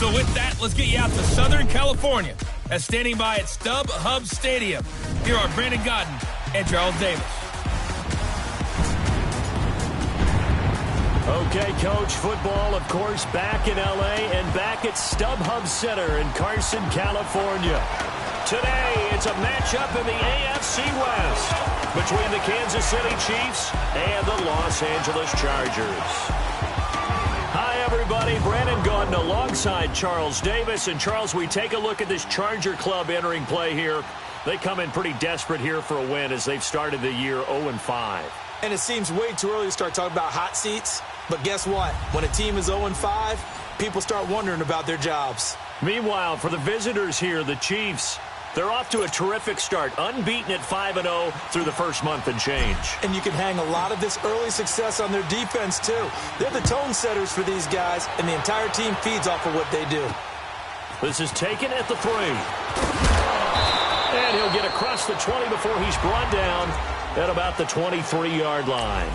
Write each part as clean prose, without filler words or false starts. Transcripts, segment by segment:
So with that, let's get you out to Southern California. As standing by at StubHub Stadium, here are Brandon Godden and Charles Davis. Okay, Coach, football, of course, back in L.A. and back at StubHub Center in Carson, California. Today, it's a matchup in the AFC West between the Kansas City Chiefs and the Los Angeles Chargers. Hi, everybody. Brandon Gaudin alongside Charles Davis. And, Charles, we take a look at this Charger club entering play here. They come in pretty desperate here for a win as they've started the year 0-5. And it seems way too early to start talking about hot seats. But guess what? When a team is 0-5, people start wondering about their jobs. Meanwhile, for the visitors here, the Chiefs, they're off to a terrific start, unbeaten at 5-0 through the first month and change. And you can hang a lot of this early success on their defense, too. They're the tone setters for these guys, and the entire team feeds off of what they do. This is taken at the 3. And he'll get across the 20 before he's brought down at about the 23-yard line.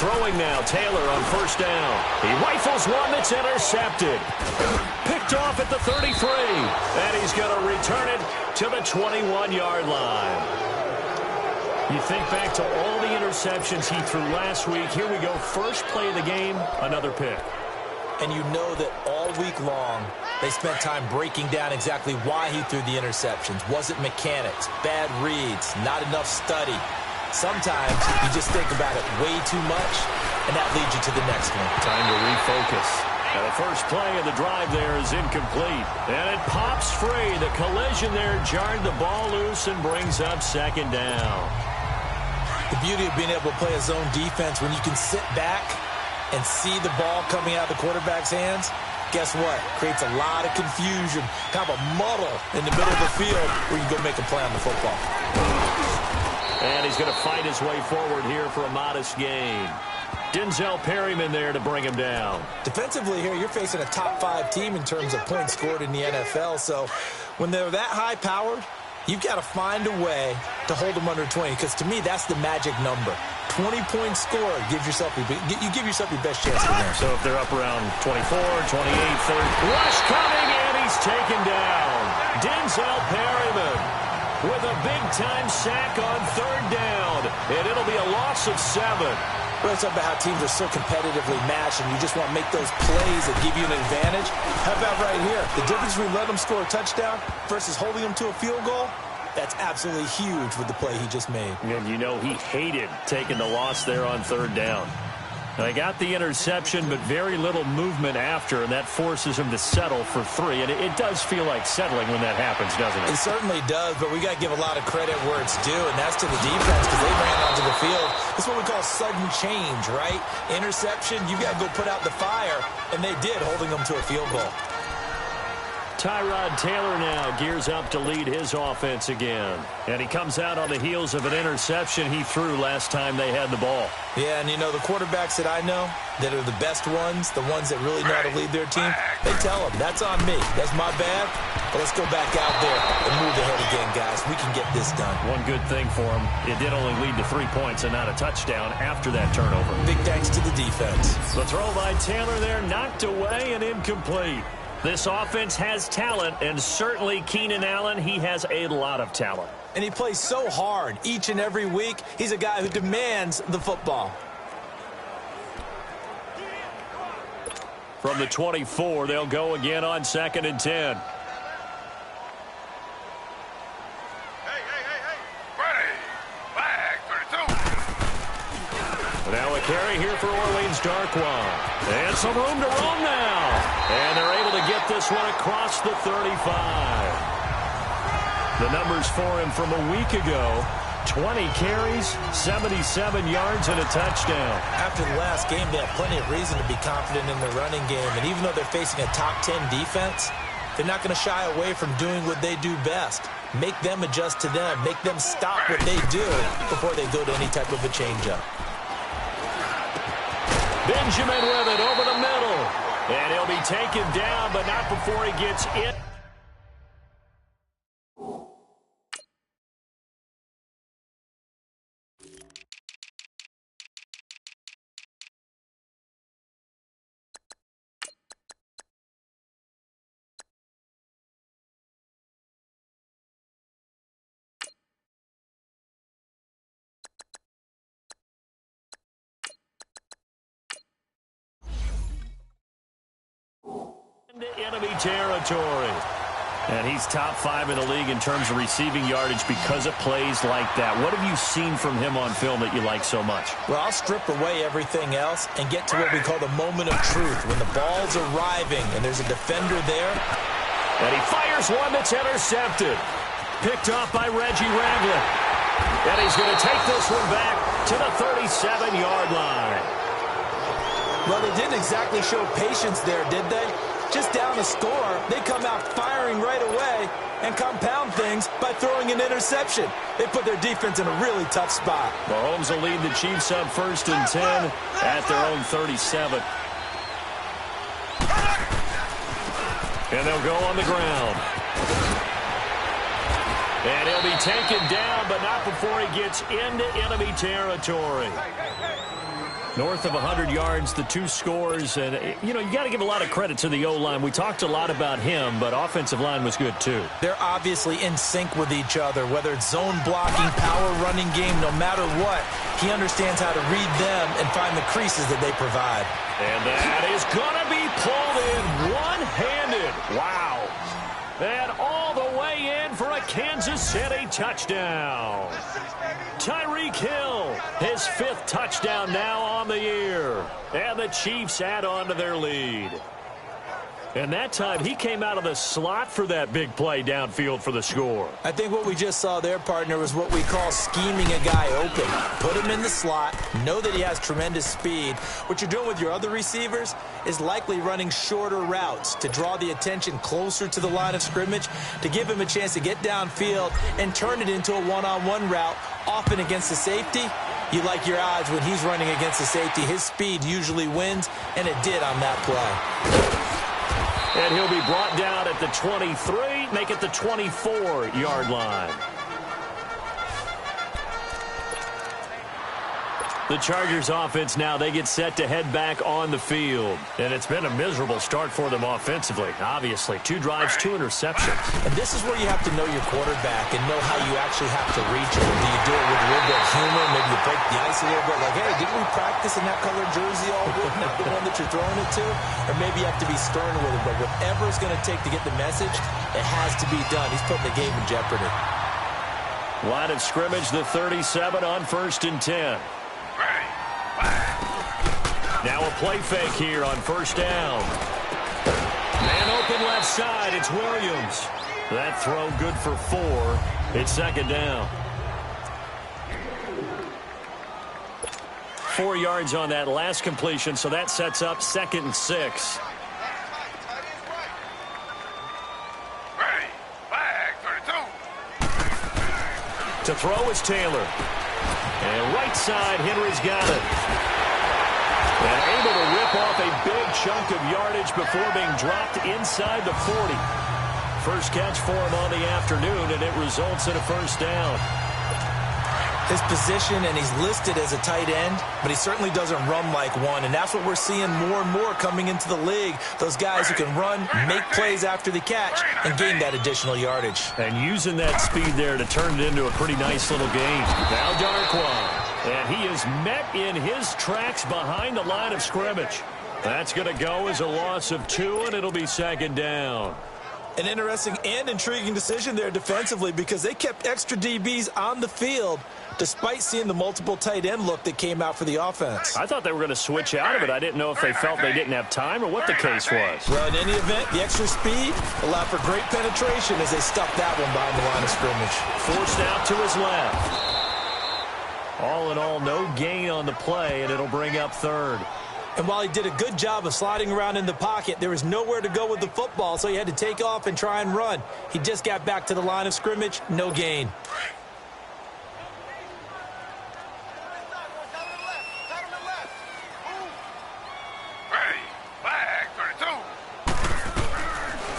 Throwing now, Taylor on first down. He rifles one that's intercepted. Picked off at the 33. And he's going to return it to the 21-yard line. You think back to all the interceptions he threw last week. Here we go. First play of the game, another pick. And you know that all week long, they spent time breaking down exactly why he threw the interceptions. Was it mechanics, bad reads, not enough study? Sometimes you just think about it way too much, and that leads you to the next one. Time to refocus. And the first play of the drive there is incomplete. And it pops free. The collision there jarred the ball loose and brings up second down. The beauty of being able to play a zone defense when you can sit back and see the ball coming out of the quarterback's hands, guess what? Creates a lot of confusion, kind of a muddle in the middle of the field where you can go make a play on the football. And he's going to fight his way forward here for a modest gain. Denzel Perryman there to bring him down. Defensively here, you're facing a top-5 team in terms of points scored in the NFL. So when they're that high-powered, you've got to find a way to hold them under 20. Because to me, that's the magic number. 20 points scored, you give yourself your best chance to win. So if they're up around 24, 28, 30, rush coming, and he's taken down. Denzel Perryman with a big-time sack on third down. And it'll be a loss of 7. We're talking about how teams are so competitively matched, and you just want to make those plays that give you an advantage. How about right here? The difference between letting them score a touchdown versus holding them to a field goal, that's absolutely huge with the play he just made. And you know he hated taking the loss there on third down. They got the interception, but very little movement after, and that forces him to settle for 3. And it does feel like settling when that happens, doesn't it? It certainly does, but we got to give a lot of credit where it's due, and that's to the defense because they ran onto the field. That's what we call sudden change, right? Interception, you got to go put out the fire, and they did, holding them to a field goal. Tyrod Taylor now gears up to lead his offense again. And he comes out on the heels of an interception he threw last time they had the ball. Yeah, and you know, the quarterbacks that I know that are the best ones, the ones that really know how to lead their team, they tell them, that's on me. That's my bad. But let's go back out there and move ahead again, guys. We can get this done. One good thing for him, it did only lead to 3 points and not a touchdown after that turnover. Big thanks to the defense. The throw by Taylor there knocked away and incomplete. This offense has talent, and certainly Keenan Allen, he has a lot of talent. And he plays so hard each and every week. He's a guy who demands the football. From the 24, they'll go again on 2nd and 10. Now a carry here for Orleans Darkwa. And some room to roam now. And they're able to get this one across the 35. The numbers for him from a week ago. 20 carries, 77 yards, and a touchdown. After the last game, they have plenty of reason to be confident in the running game. And even though they're facing a top 10 defense, they're not going to shy away from doing what they do best. Make them adjust to them. Make them stop what they do before they go to any type of a changeup. Benjamin with it over the middle. And he'll be taken down, but not before he gets in. Into enemy territory. And he's top 5 in the league in terms of receiving yardage because of plays like that. What have you seen from him on film that you like so much? Well, I'll strip away everything else and get to what we call the moment of truth, when the ball's arriving and there's a defender there. And he fires one that's intercepted. Picked off by Reggie Ragland. And he's going to take this one back to the 37-yard line. Well, they didn't exactly show patience there, did they? Just down a score, they come out firing right away and compound things by throwing an interception. They put their defense in a really tough spot. Mahomes will lead the Chiefs up 1st and 10 at their own 37. And they'll go on the ground. And he'll be taken down, but not before he gets into enemy territory. North of 100 yards, the 2 scores. And, you know, you got to give a lot of credit to the O-line. We talked a lot about him, but offensive line was good, too. They're obviously in sync with each other, whether it's zone blocking, power running game, no matter what. He understands how to read them and find the creases that they provide. And that is going to be pulled in one-handed. Wow. And all the way in for a Kansas City touchdown. Tyreek Hill, his 5th touchdown now on the year. And the Chiefs add on to their lead. And that time, he came out of the slot for that big play downfield for the score. I think what we just saw there, partner, was what we call scheming a guy open. Put him in the slot, know that he has tremendous speed. What you're doing with your other receivers is likely running shorter routes to draw the attention closer to the line of scrimmage, to give him a chance to get downfield and turn it into a one-on-one route, often against the safety. You like your odds when he's running against the safety. His speed usually wins, and it did on that play. And he'll be brought down at the 23, make it the 24-yard line. The Chargers offense now, they get set to head back on the field. And it's been a miserable start for them offensively, obviously. 2 drives, 2 interceptions. And this is where you have to know your quarterback and know how you actually have to reach him. Do you do it with a little bit of humor? Maybe you break the ice a little bit. Like, hey, didn't we practice in that colored jersey all week? Not the one that you're throwing it to? Or maybe you have to be stern with him. But whatever it's going to take to get the message, it has to be done. He's putting the game in jeopardy. Line of scrimmage, the 37 on 1st and 10. Now a play fake here on 1st down. Man open left side, it's Williams. That throw good for 4. It's 2nd down. 4 yards on that last completion, so that sets up 2nd and 6. To throw is Taylor. And right side, Henry's got it. And able to rip off a big chunk of yardage before being dropped inside the 40. First catch for him on the afternoon, and it results in a 1st down. His position, and he's listed as a tight end, but he certainly doesn't run like one, and that's what we're seeing more and more coming into the league. Those guys who can run, make plays after the catch, and gain that additional yardage. And using that speed there to turn it into a pretty nice little game. Now Darquan. And he is met in his tracks behind the line of scrimmage. That's going to go as a loss of 2, and it'll be 2nd down. An interesting and intriguing decision there defensively, because they kept extra DBs on the field despite seeing the multiple tight end look that came out for the offense. I thought they were going to switch out of it. I didn't know if they felt they didn't have time or what the case was. Well, in any event, the extra speed allowed for great penetration as they stuffed that one behind the line of scrimmage. Forced out to his left. All in all, no gain on the play, and it'll bring up 3rd. And while he did a good job of sliding around in the pocket, there was nowhere to go with the football, so he had to take off and try and run. He just got back to the line of scrimmage, no gain.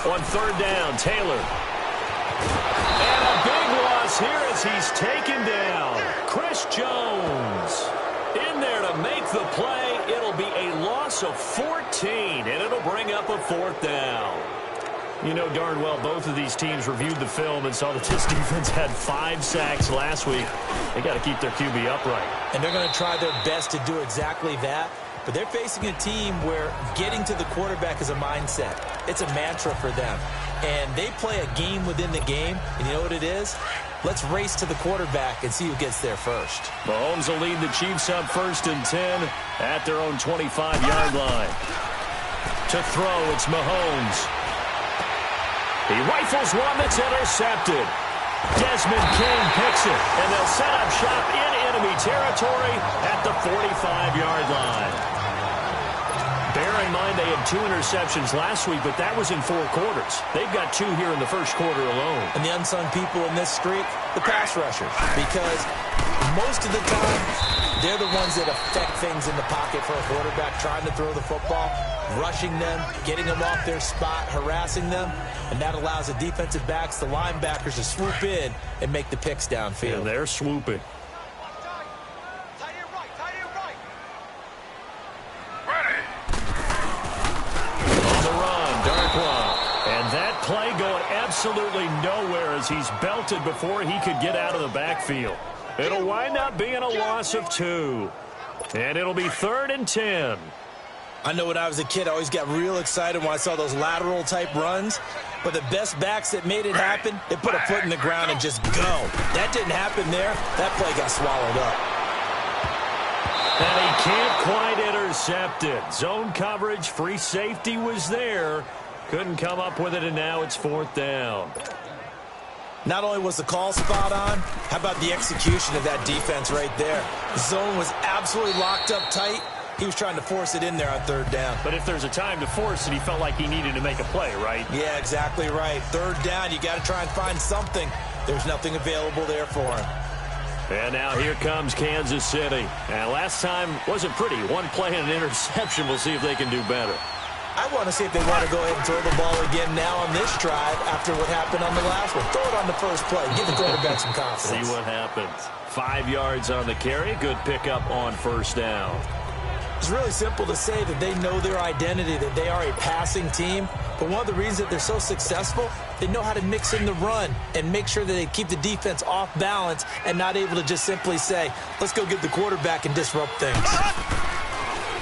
On third down, Taylor. And a big loss here as he's taken down. Chris Jones in there to make the play. It'll be a loss of 14, and it'll bring up a fourth down. You know darn well both of these teams reviewed the film and saw that this defense had 5 sacks last week. They got to keep their QB upright. And they're going to try their best to do exactly that. But they're facing a team where getting to the quarterback is a mindset. It's a mantra for them. And they play a game within the game. And you know what it is? Let's race to the quarterback and see who gets there first. Mahomes will lead the Chiefs up 1st and 10 at their own 25-yard line. To throw, it's Mahomes. He rifles one that's intercepted. Desmond King picks it, and they'll set up shop in enemy territory at the 45-yard line. Bear in mind they had 2 interceptions last week, but that was in 4 quarters. They've got 2 here in the first quarter alone. And the unsung people in this streak, the pass rushers, because most of the time, they're the ones that affect things in the pocket for a quarterback, trying to throw the football, rushing them, getting them off their spot, harassing them, and that allows the defensive backs, the linebackers, to swoop in and make the picks downfield. And they're swooping. Play going absolutely nowhere as he's belted before he could get out of the backfield. It'll wind up being a loss of 2. And it'll be 3rd and 10. I know when I was a kid, I always got real excited when I saw those lateral-type runs. But the best backs that made it happen, they put a foot in the ground and just go. That didn't happen there. That play got swallowed up. And he can't quite intercept it. Zone coverage, free safety was there. Couldn't come up with it, and now it's 4th down. Not only was the call spot on, how about the execution of that defense right there? The zone was absolutely locked up tight. He was trying to force it in there on 3rd down. But if there's a time to force it, he felt like he needed to make a play, right? Yeah, exactly right. 3rd down, you got to try and find something. There's nothing available there for him. And now here comes Kansas City. And last time wasn't pretty. 1 play and an interception. We'll see if they can do better. I want to see if they want to go ahead and throw the ball again now on this drive after what happened on the last one. Throw it on the first play. Give the quarterback some confidence. See what happens. 5 yards on the carry. Good pickup on 1st down. It's really simple to say that they know their identity, that they are a passing team. But one of the reasons that they're so successful, they know how to mix in the run and make sure that they keep the defense off balance and not able to just simply say, let's go get the quarterback and disrupt things.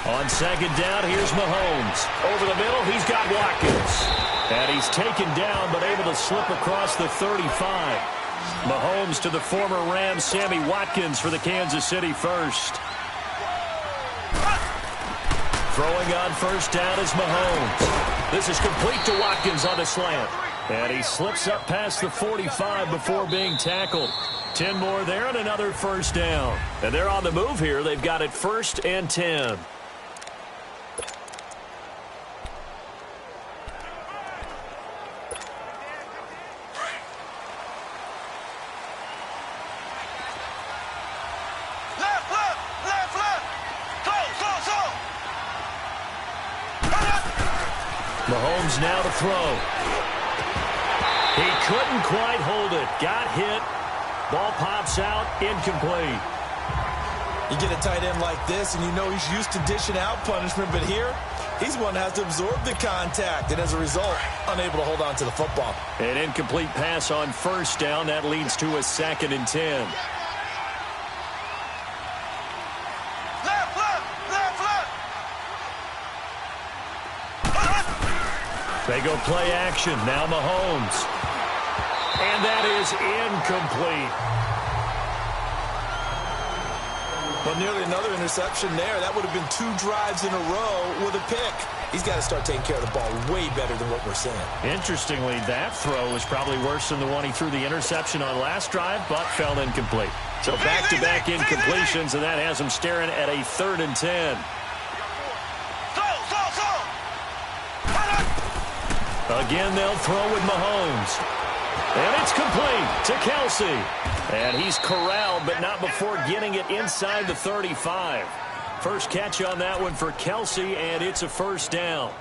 On 2nd down, here's Mahomes. Over the middle, he's got Watkins. And he's taken down, but able to slip across the 35. Mahomes to the former Rams, Sammy Watkins for the Kansas City first. Throwing on 1st down is Mahomes. This is complete to Watkins on a slant. And he slips up past the 45 before being tackled. 10 more there and another 1st down. And they're on the move here. They've got it 1st and 10. Mahomes now to throw. He couldn't quite hold it. Got hit. Ball pops out. Incomplete. You get a tight end like this, and you know he's used to dishing out punishment, but here, he's one that has to absorb the contact, and as a result, unable to hold on to the football. An incomplete pass on 1st down. That leads to a 2nd and 10. They go play action. Now Mahomes. And that is incomplete. Well, nearly another interception there. That would have been 2 drives in a row with a pick. He's got to start taking care of the ball way better than what we're seeing. Interestingly, that throw was probably worse than the one he threw the interception on last drive, but fell incomplete. So back-to-back incompletions, and that has him staring at a 3rd and 10. Again, they'll throw with Mahomes. And it's complete to Kelsey. And he's corralled, but not before getting it inside the 35. First catch on that one for Kelsey, and it's a 1st down.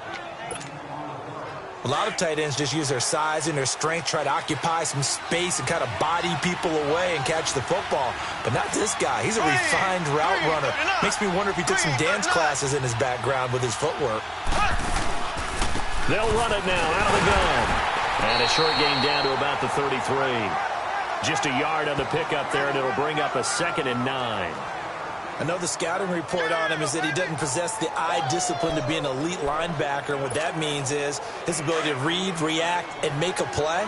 A lot of tight ends just use their size and their strength, try to occupy some space and kind of body people away and catch the football. But not this guy. He's a refined route runner. Makes me wonder if he took some dance classes in his background with his footwork. They'll run it now out of the gun. And a short gain down to about the 33. Just a yard on the pickup there, and it'll bring up a 2nd and 9. I know the scouting report on him is that he doesn't possess the eye discipline to be an elite linebacker. And what that means is his ability to read, react, and make a play.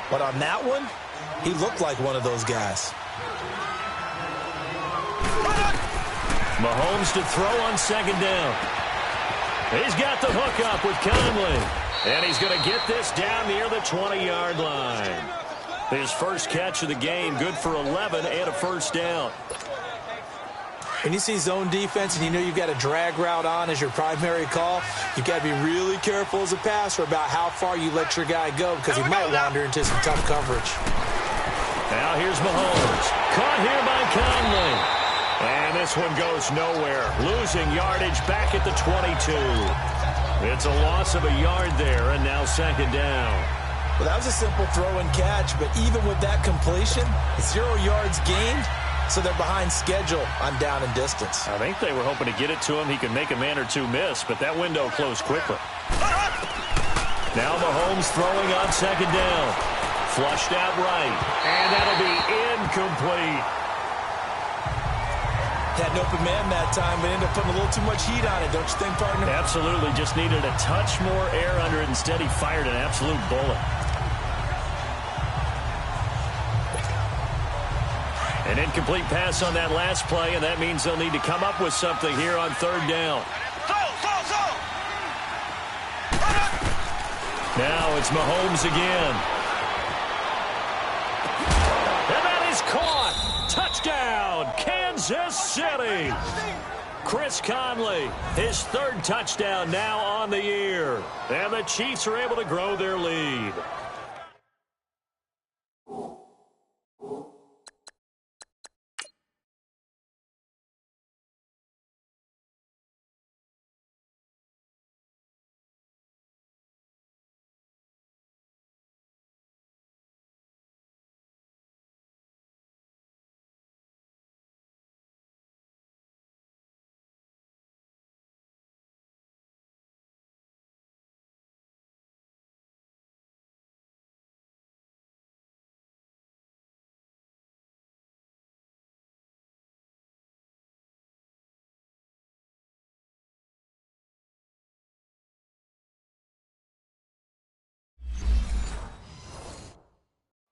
But on that one, he looked like one of those guys. Mahomes to throw on 2nd down. He's got the hook up with Conley. And he's going to get this down near the 20-yard line. His first catch of the game, good for 11 and a first down. When you see zone defense and you know you've got a drag route on as your primary call, you've got to be really careful as a passer about how far you let your guy go because he might wander into some tough coverage. Now here's Mahomes. Caught here by Conley. And this one goes nowhere. Losing yardage back at the 22. It's a loss of a yard there, and now 2nd down. Well, that was a simple throw and catch, but even with that completion, 0 yards gained. So they're behind schedule on down and distance. I think they were hoping to get it to him. He could make a man or two miss, but that window closed quickly. Now Mahomes throwing on 2nd down. Flushed out right. And that'll be incomplete. Had an open man that time, but ended up putting a little too much heat on it, don't you think, partner? Absolutely. Just needed a touch more air under it. Instead, he fired an absolute bullet. An incomplete pass on that last play, and that means they'll need to come up with something here on 3rd down. Now it's Mahomes again. And that is caught. Touchdown, Kansas City. Chris Conley, his 3rd touchdown now on the year. And the Chiefs are able to grow their lead.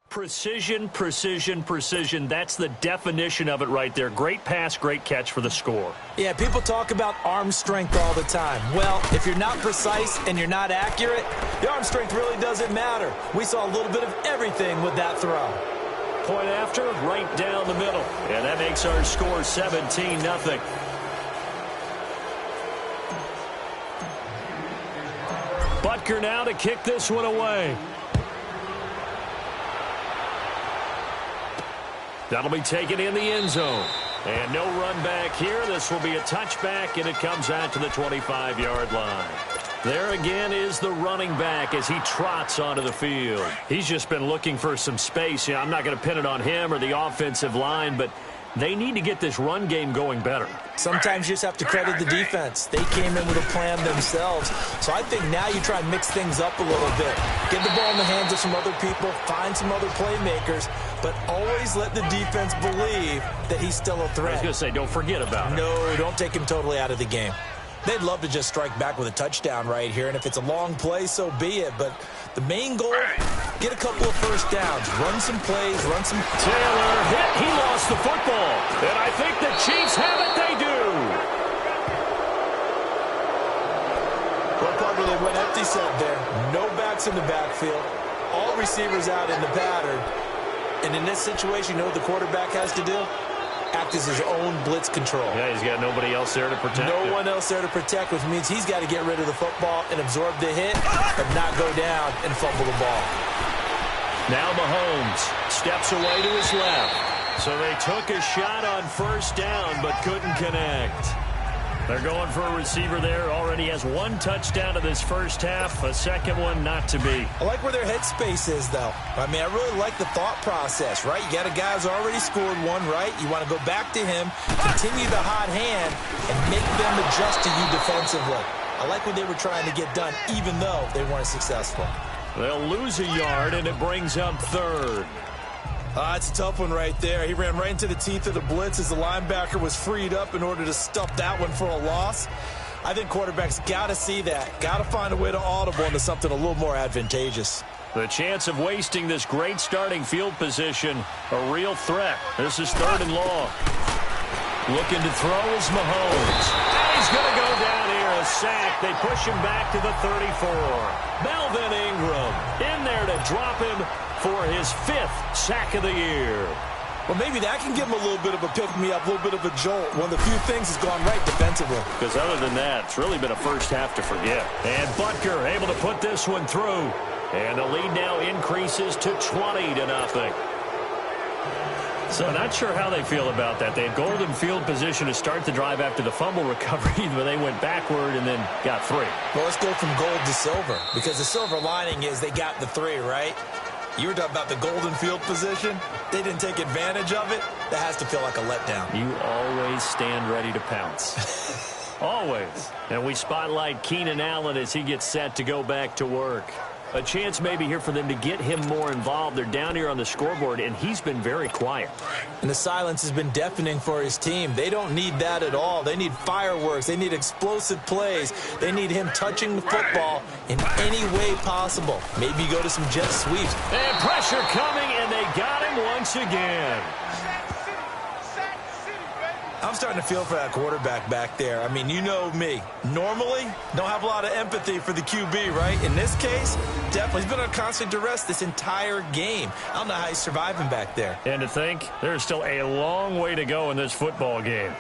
Precision, precision, precision. That's the definition of it right there. Great pass, great catch for the score. Yeah, people talk about arm strength all the time. Well, if you're not precise and you're not accurate, the arm strength really doesn't matter. We saw a little bit of everything with that throw. Point after, right down the middle. And that makes our score 17-0. Butker now to kick this one away. That'll be taken in the end zone. And no run back here. This will be a touchback, and it comes out to the 25-yard line. There again is the running back as he trots onto the field. He's just been looking for some space. I'm not going to pin it on him or the offensive line, but they need to get this run game going better. Sometimes you just have to credit the defense. They came in with a plan themselves. So I think now you try and mix things up a little bit. Get the ball in the hands of some other people, find some other playmakers, but always let the defense believe that he's still a threat. I was going to say, don't forget about it. No, don't take him totally out of the game. They'd love to just strike back with a touchdown right here, and if it's a long play, so be it. But the main goal, get a couple of first downs, run some plays, run some... Taylor hit. He lost the football. And I think the Chiefs have it. They do. Well, partner, they went empty set there. No backs in the backfield. All receivers out in the pattern. And in this situation, you know what the quarterback has to do? Act as his own blitz control. Yeah, he's got nobody else there to protect No him. one else there to protect, which means he's got to get rid of the football and absorb the hit, but not go down and fumble the ball. Now Mahomes steps away to his left. So they took a shot on first down, but couldn't connect. They're going for a receiver there. Already has one touchdown in this first half. A second one not to be. I like where their headspace is, though. I mean, I really like the thought process, right? You got a guy who's already scored one, right? You want to go back to him, continue the hot hand, and make them adjust to you defensively. I like what they were trying to get done, even though they weren't successful. They'll lose a yard, and it brings up third. It's a tough one right there. He ran right into the teeth of the blitz as the linebacker was freed up in order to stuff that one for a loss. I think quarterbacks got to see that. Got to find a way to audible into something a little more advantageous. The chance of wasting this great starting field position, a real threat. This is 3rd and long. Looking to throw is Mahomes. And he's going to go down here, a sack. They push him back to the 34. Melvin Ingram in there to drop him for his 5th sack of the year. Well, maybe that can give him a little bit of a pick-me-up, a little bit of a jolt. One of the few things has gone right defensively. Because other than that, it's really been a first half to forget. And Butker able to put this one through. And the lead now increases to 20-0. So not sure how they feel about that. They had golden field position to start the drive after the fumble recovery, but they went backward and then got 3. Well, let's go from gold to silver, because the silver lining is they got the 3, right? You were talking about the golden field position. They didn't take advantage of it. That has to feel like a letdown. You always stand ready to pounce. Always. And we spotlight Keenan Allen as he gets set to go back to work. A chance maybe here for them to get him more involved. They're down here on the scoreboard, and he's been very quiet. And the silence has been deafening for his team. They don't need that at all. They need fireworks. They need explosive plays. They need him touching the football in any way possible. Maybe go to some jet sweeps. And pressure coming, and they got him once again. I'm starting to feel for that quarterback back there. I mean, you know me. Normally, don't have a lot of empathy for the QB, right? In this case, definitely. He's been on constant duress this entire game. I don't know how he's surviving back there. And to think, there's still a long way to go in this football game.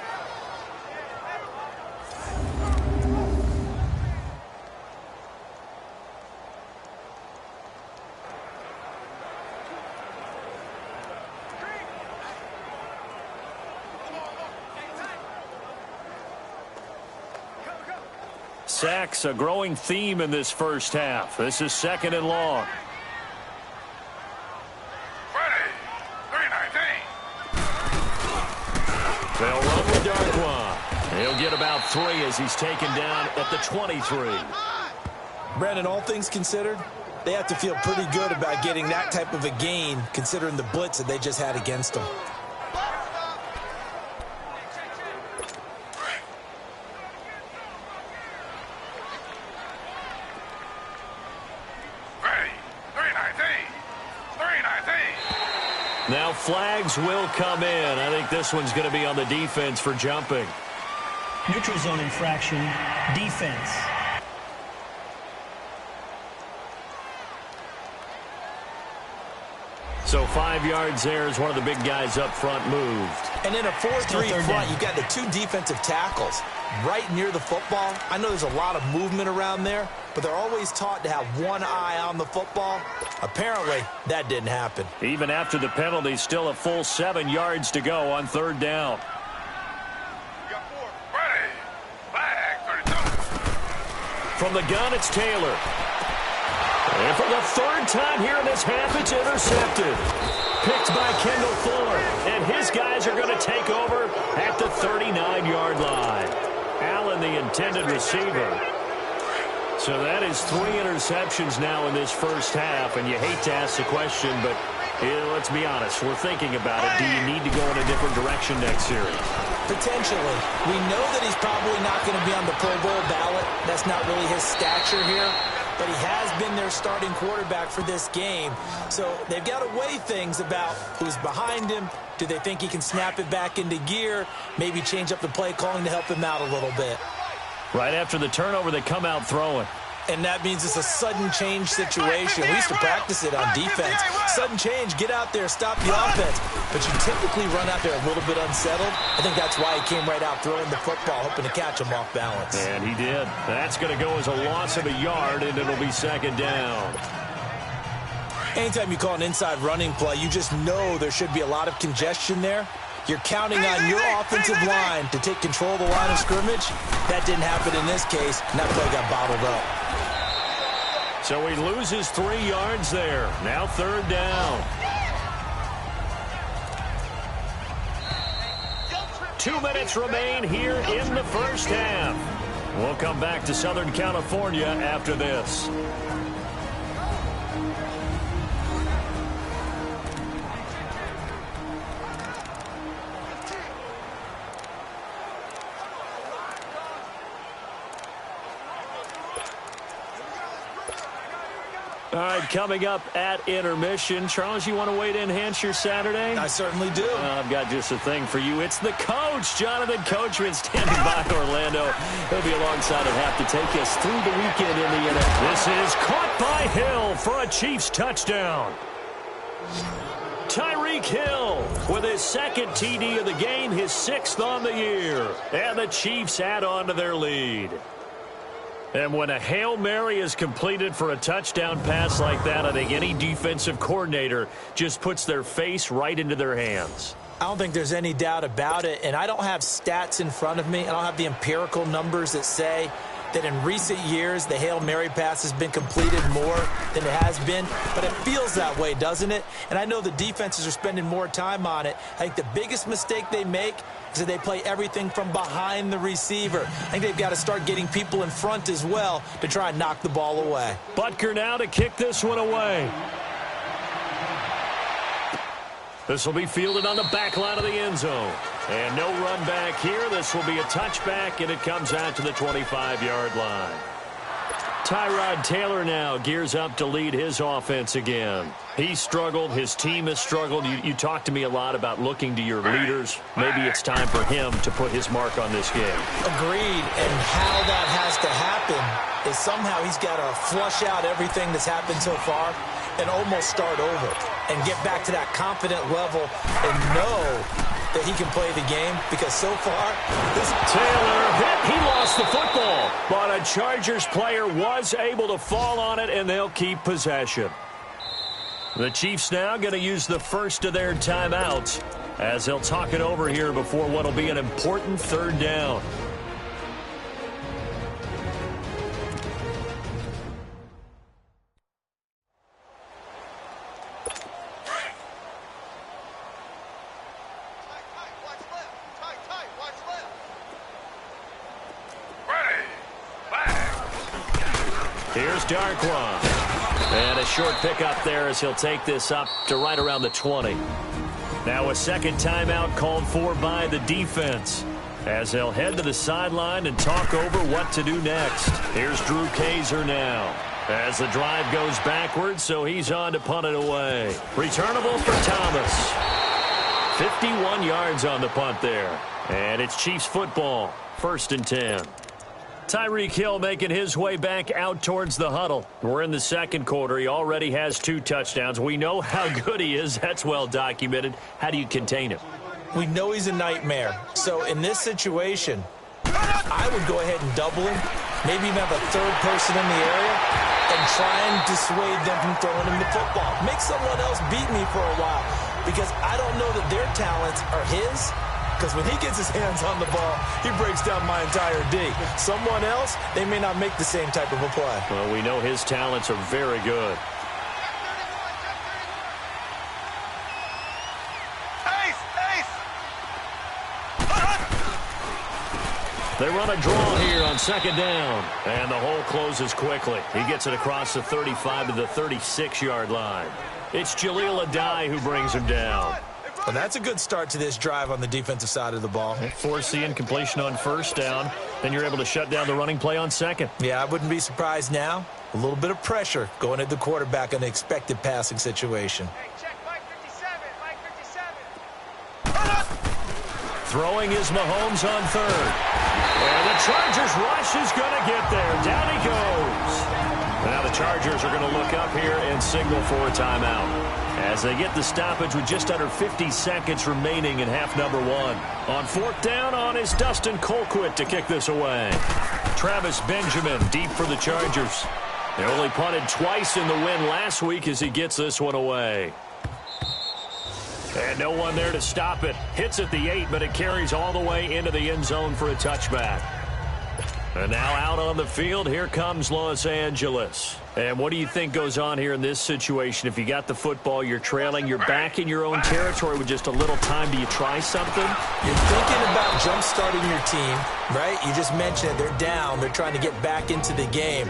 Sacks, a growing theme in this first half. This is 2nd and long. They'll run with Darkwa. He'll get about 3 as he's taken down at the 23. Brandon, all things considered, they have to feel pretty good about getting that type of a gain, considering the blitz that they just had against them. Now flags will come in. I think this one's going to be on the defense for jumping. Neutral zone infraction, defense. So 5 yards there as one of the big guys up front moved. And in a 4-3 front, you've got the 2 defensive tackles right near the football. I know there's a lot of movement around there, but they're always taught to have one eye on the football. Apparently, that didn't happen. Even after the penalty, still a full 7 yards to go on 3rd down. From the gun, it's Taylor. And for the 3rd time here in this half, it's intercepted. Picked by Kendall Fuller. And his guys are going to take over at the 39-yard line. Allen, the intended receiver. So that is 3 interceptions now in this first half. And you hate to ask the question, but let's be honest. We're thinking about it. Do you need to go in a different direction next series? Potentially. We know that he's probably not going to be on the Pro Bowl ballot. That's not really his stature here. But he has been their starting quarterback for this game. So they've got to weigh things about who's behind him. Do they think he can snap it back into gear? Maybe change up the play calling to help him out a little bit. Right after the turnover, they come out throwing. And that means it's a sudden change situation. We used to practice it on defense. Sudden change, get out there, stop the offense. But you typically run out there a little bit unsettled. I think that's why he came right out throwing the football, hoping to catch him off balance. And he did. That's going to go as a loss of a yard, and it'll be 2nd down. Anytime you call an inside running play, you just know there should be a lot of congestion there. You're counting on your offensive line to take control of the line of scrimmage. That didn't happen in this case, and that play got bottled up. So he loses 3 yards there. Now 3rd down. 2 minutes remain here in the first half. We'll come back to Southern California after this. All right, coming up at intermission. Charles, you want to wait to enhance your Saturday? I certainly do. I've got just a thing for you. It's the coach, Jonathan Coachman, standing by Orlando. He'll be alongside at half to take us through the weekend in the NFL. This is caught by Hill for a Chiefs touchdown. Tyreek Hill with his 2nd TD of the game, his 6th on the year. And the Chiefs add on to their lead. And when a Hail Mary is completed for a touchdown pass like that, I think any defensive coordinator just puts their face right into their hands. I don't think there's any doubt about it, and I don't have stats in front of me. I don't have the empirical numbers that say that in recent years the Hail Mary pass has been completed more than it has been, but it feels that way, doesn't it? And I know the defenses are spending more time on it. I think the biggest mistake they make is that they play everything from behind the receiver. I think they've got to start getting people in front as well to try and knock the ball away. Butker now to kick this one away. This will be fielded on the back line of the end zone. And no run back here. This will be a touchback, and it comes out to the 25-yard line. Tyrod Taylor now gears up to lead his offense again. He struggled. His team has struggled. You talked to me a lot about looking to your leaders. Maybe it's time for him to put his mark on this game. Agreed. And how that has to happen is somehow he's got to flush out everything that's happened so far and almost start over and get back to that confident level and know that he can play the game, because so far Taylor hit. He lost the football, but a Chargers player was able to fall on it, and they'll keep possession. The Chiefs now going to use the first of their timeouts as they'll talk it over here before what will be an important 3rd down. Here's Darkwa. And a short pickup there as he'll take this up to right around the 20. Now a 2nd timeout called for by the defense as they'll head to the sideline and talk over what to do next. Here's Drew Kaiser now as the drive goes backwards, so he's on to punt it away. Returnable for Thomas. 51 yards on the punt there. And it's Chiefs football, 1st and 10. Tyreek Hill making his way back out towards the huddle. We're in the 2nd quarter. He already has 2 touchdowns. We know how good he is. That's well documented. How do you contain him? we know he's a nightmare. So in this situation, I would go ahead and double him, maybe even have a third person in the area, and try and dissuade them from throwing him the football. Make someone else beat me for a while, because I don't know that their talents are his. Because when he gets his hands on the ball, he breaks down my entire D. Someone else, they may not make the same type of a play. Well, we know his talents are very good. They run a draw here on second down, and the hole closes quickly. He gets it across the 35 to the 36-yard line. It's Jaleel Adai who brings him down. Well, that's a good start to this drive on the defensive side of the ball. Force the incompletion on first down. Then you're able to shut down the running play on second. Yeah, I wouldn't be surprised now. A little bit of pressure going at the quarterback in an expected passing situation. Hey, check Mike 57, Mike 57. Throwing is Mahomes on third. And the Chargers rush is going to get there. Down he goes. Now the Chargers are going to look up here and signal for a timeout as they get the stoppage with just under 50 seconds remaining in half number one. On fourth down on is Dustin Colquitt to kick this away. Travis Benjamin deep for the Chargers. They only punted twice in the win last week as he gets this one away. And no one there to stop it. Hits at the 8, but it carries all the way into the end zone for a touchback. And now out on the field, here comes Los Angeles. And what do you think goes on here in this situation? If you got the football, you're trailing, you're back in your own territory with just a little time. Do you try something? You're thinking about jump-starting your team, right? You just mentioned it. They're down. They're trying to get back into the game.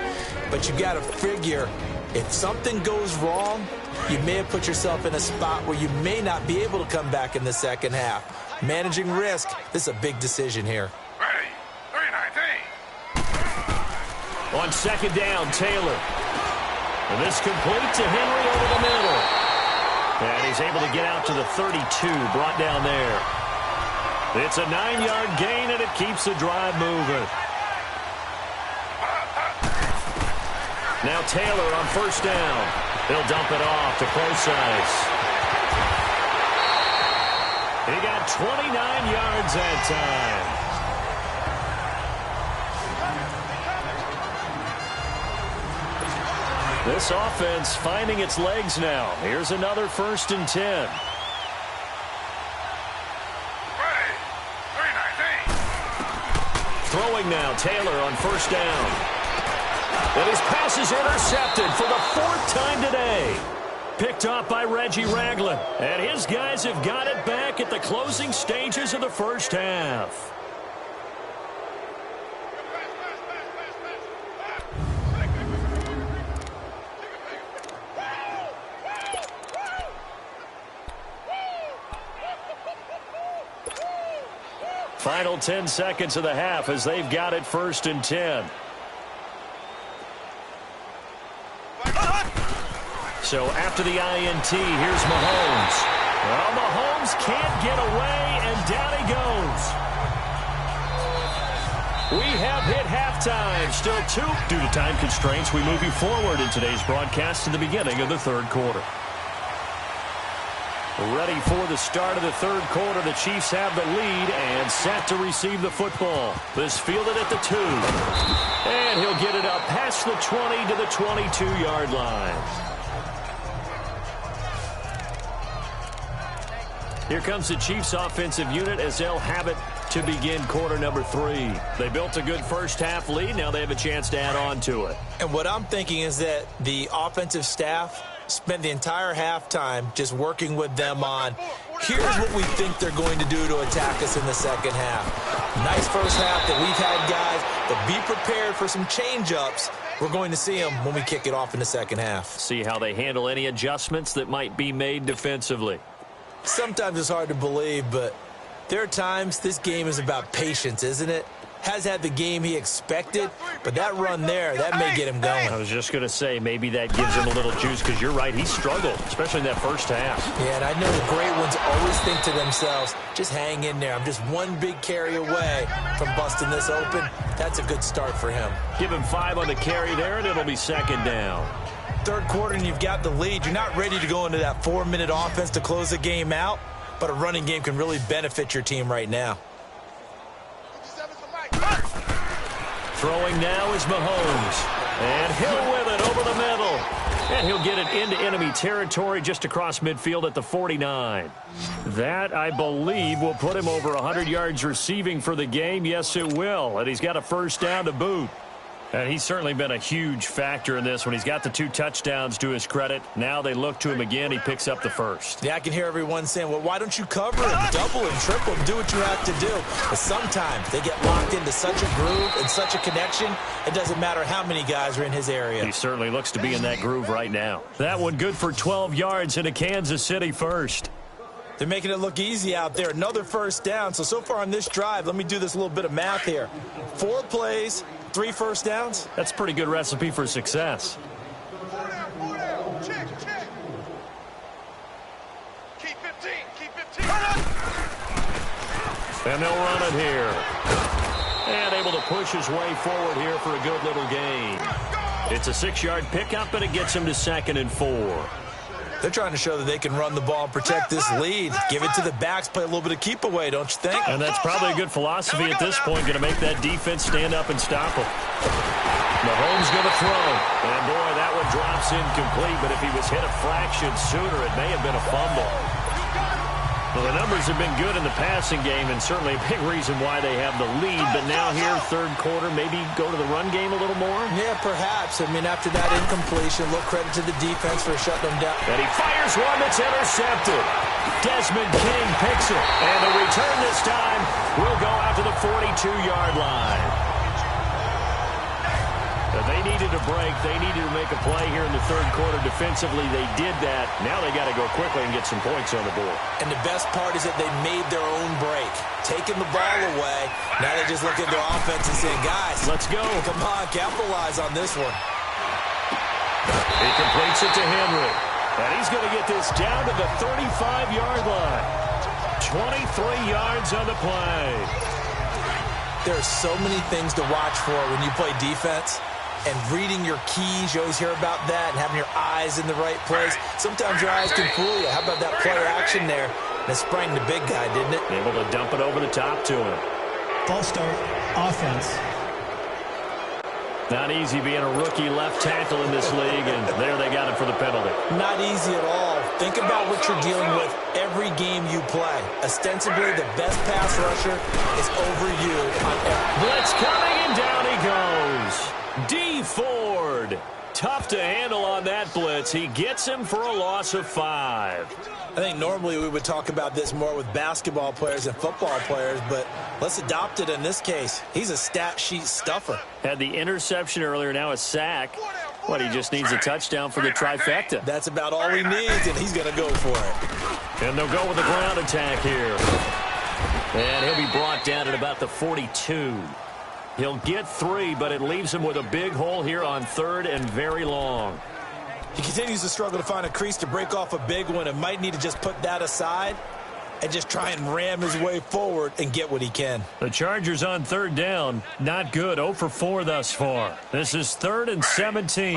But you got to figure, if something goes wrong, you may have put yourself in a spot where you may not be able to come back in the second half. Managing risk, this is a big decision here. On second down, Taylor. And this complete to Henry over the middle. And he's able to get out to the 32, brought down there. It's a 9-yard gain, and it keeps the drive moving. Now Taylor on first down. He'll dump it off to Procise. He got 29 yards that time. This offense finding its legs now. Here's another 1st and 10. Throwing now, Taylor on first down. And his pass is intercepted for the 4th time today. Picked off by Reggie Ragland. And his guys have got it back at the closing stages of the first half. Final 10 seconds of the half as they've got it 1st and 10. So after the INT, here's Mahomes. Well, Mahomes can't get away, and down he goes. We have hit halftime. Still 2. Due to time constraints, we move you forward in today's broadcast to the beginning of the 3rd quarter. Ready for the start of the 3rd quarter. The Chiefs have the lead and set to receive the football. This fielded at the 2. And he'll get it up past the 20 to the 22-yard line. Here comes the Chiefs offensive unit as they'll have it to begin quarter number 3. They built a good first half lead. Now they have a chance to add on to it. And what I'm thinking is that the offensive staff spent the entire halftime just working with them on, here's what we think they're going to do to attack us in the second half. Nice first half that we've had, guys, but be prepared for some change-ups. We're going to see them when we kick it off in the second half. See how they handle any adjustments that might be made defensively. Sometimes it's hard to believe, but there are times this game is about patience, isn't it? Has had the game he expected, but that run there, that may get him going. I was just going to say, maybe that gives him a little juice, because you're right, he struggled, especially in that first half. Yeah, and I know the great ones always think to themselves, just hang in there. I'm just one big carry away from busting this open. That's a good start for him. Give him 5 on the carry there, and it'll be 2nd down. 3rd quarter, and you've got the lead. You're not ready to go into that 4-minute offense to close the game out, but a running game can really benefit your team right now. Throwing now is Mahomes. And Hill with it over the middle. And he'll get it into enemy territory just across midfield at the 49. That, I believe, will put him over 100 yards receiving for the game. Yes, it will. And he's got a first down to boot. And he's certainly been a huge factor in this when he's got the 2 touchdowns to his credit. Now they look to him again. He picks up the first. Yeah, I can hear everyone saying, well, why don't you cover and double and triple and do what you have to do? But sometimes they get locked into such a groove and such a connection, it doesn't matter how many guys are in his area. He certainly looks to be in that groove right now. That one good for 12 yards into Kansas City first. They're making it look easy out there. Another first down. So far on this drive, let me do this little bit of math here. 4 plays, 3 first downs. That's a pretty good recipe for success. Check. Keep 15. And they'll run it here. And able to push his way forward here for a good little gain. It's a 6-yard pickup, and it gets him to 2nd and 4. They're trying to show that they can run the ball and protect this lead. Give it to the backs, play a little bit of keep away, don't you think? And that's probably a good philosophy at this point, going to make that defense stand up and stop him. Mahomes going to throw. And boy, that one drops incomplete, but if he was hit a fraction sooner, it may have been a fumble. Well, the numbers have been good in the passing game, and certainly a big reason why they have the lead. But now here, third quarter, maybe go to the run game a little more? Yeah, perhaps. I mean, after that incompletion, a little credit to the defense for shutting them down. And he fires one that's intercepted. Desmond King picks it. And the return this time will go out to the 42-yard line. They needed a break. They needed to make a play here in the third quarter. Defensively, they did that. Now they got to go quickly and get some points on the board. And the best part is that they made their own break. Taking the ball away. Now they just look at their offense and say, guys, let's go. Come on, capitalize on this one. He completes it to Henry. And he's going to get this down to the 35-yard line. 23 yards on the play. There are so many things to watch for when you play defense. And reading your keys, you always hear about that, and having your eyes in the right place. Sometimes your eyes can fool you. How about that player action there? That sprang the big guy, didn't it? Able to dump it over the top to him. False start, offense. Not easy being a rookie left tackle in this league, and there they got him for the penalty. Not easy at all. Think about what you're dealing with every game you play. Ostensibly, the best pass rusher is over you on every. Blitz coming, and down he goes. D. Ford. Tough to handle on that blitz. He gets him for a loss of 5. I think normally we would talk about this more with basketball players and football players, but let's adopt it in this case. He's a stat sheet stuffer. Had the interception earlier, now a sack. What, he just needs a touchdown for the trifecta. That's about all he needs, and he's going to go for it. And they'll go with the ground attack here. And he'll be brought down at about the 42. He'll get 3, but it leaves him with a big hole here on third and very long. He continues to struggle to find a crease to break off a big one and might need to just put that aside and just try and ram his way forward and get what he can. The Chargers on third down. Not good. 0 for 4 thus far. This is 3rd and 17.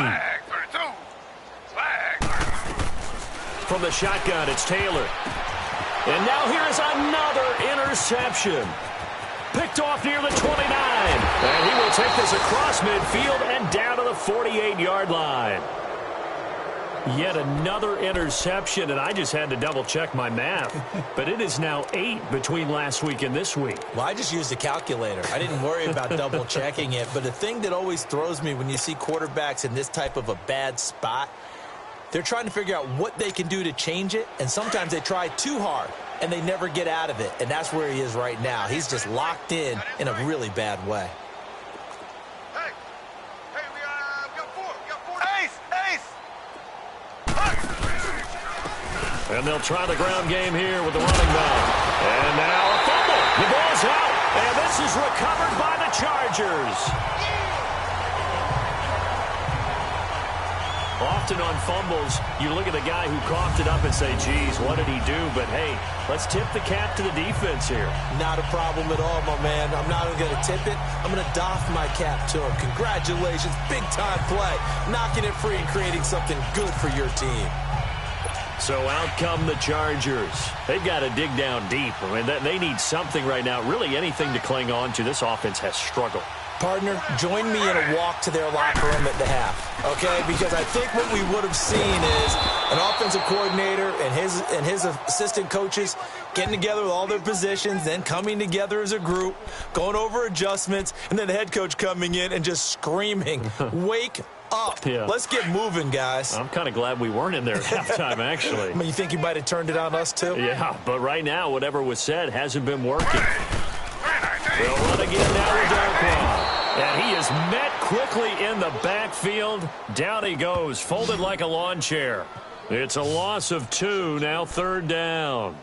From the shotgun, it's Taylor. And now here is another interception. Picked off near the 29. And he will take this across midfield and down to the 48-yard line. Yet another interception, and I just had to double-check my math. But it is now 8 between last week and this week. Well, I just used a calculator. I didn't worry about double-checking it. But the thing that always throws me when you see quarterbacks in this type of a bad spot, they're trying to figure out what they can do to change it, and sometimes they try too hard, and they never get out of it. And that's where he is right now. He's just locked in a really bad way. And they'll try the ground game here with the running back. And now a fumble. The ball's out. And this is recovered by the Chargers. Often on fumbles, you look at the guy who coughed it up and say, geez, what did he do? But, hey, let's tip the cap to the defense here. Not a problem at all, my man. I'm not even going to tip it. I'm going to doff my cap to him. Congratulations. Big-time play. Knocking it free and creating something good for your team. So out come the Chargers. They've got to dig down deep. I mean, they need something right now, really anything to cling on to. This offense has struggled. Partner, join me in a walk to their locker room at the half, okay? Because I think what we would have seen is an offensive coordinator and his assistant coaches getting together with all their positions, then coming together as a group, going over adjustments, and then the head coach coming in and just screaming, wake up. Yeah. Let's get moving, guys. I'm kind of glad we weren't in there at halftime, actually. I mean, you think he might have turned it on us, too? Yeah, but right now, whatever was said hasn't been working. They'll run again now with Darkwa. And he is met quickly in the backfield. Down he goes, folded like a lawn chair. It's a loss of 2, now 3rd down.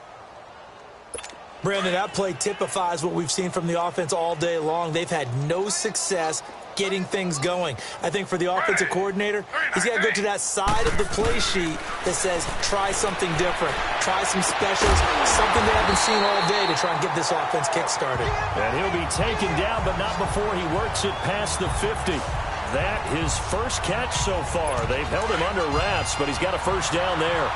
Brandon, that play typifies what we've seen from the offense all day long. They've had no success getting things going. I think for the offensive coordinator, he's got to go to that side of the play sheet that says, try something different. Try some specials, something they haven't seen all day to try and get this offense kick-started. And he'll be taken down, but not before he works it past the 50. That his first catch so far. They've held him under wraps, but he's got a first down there.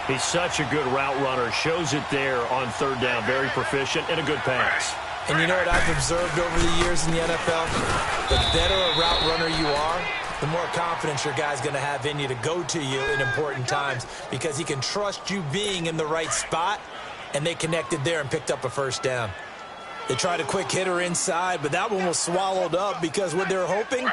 He's such a good route runner. Shows it there on 3rd down. Very proficient and a good pass. And you know what I've observed over the years in the NFL? The better a route runner you are, the more confidence your guy's going to have in you to go to you in important times because he can trust you being in the right spot and they connected there and picked up a first down. They tried a quick hitter inside, but that one was swallowed up because what they were hoping,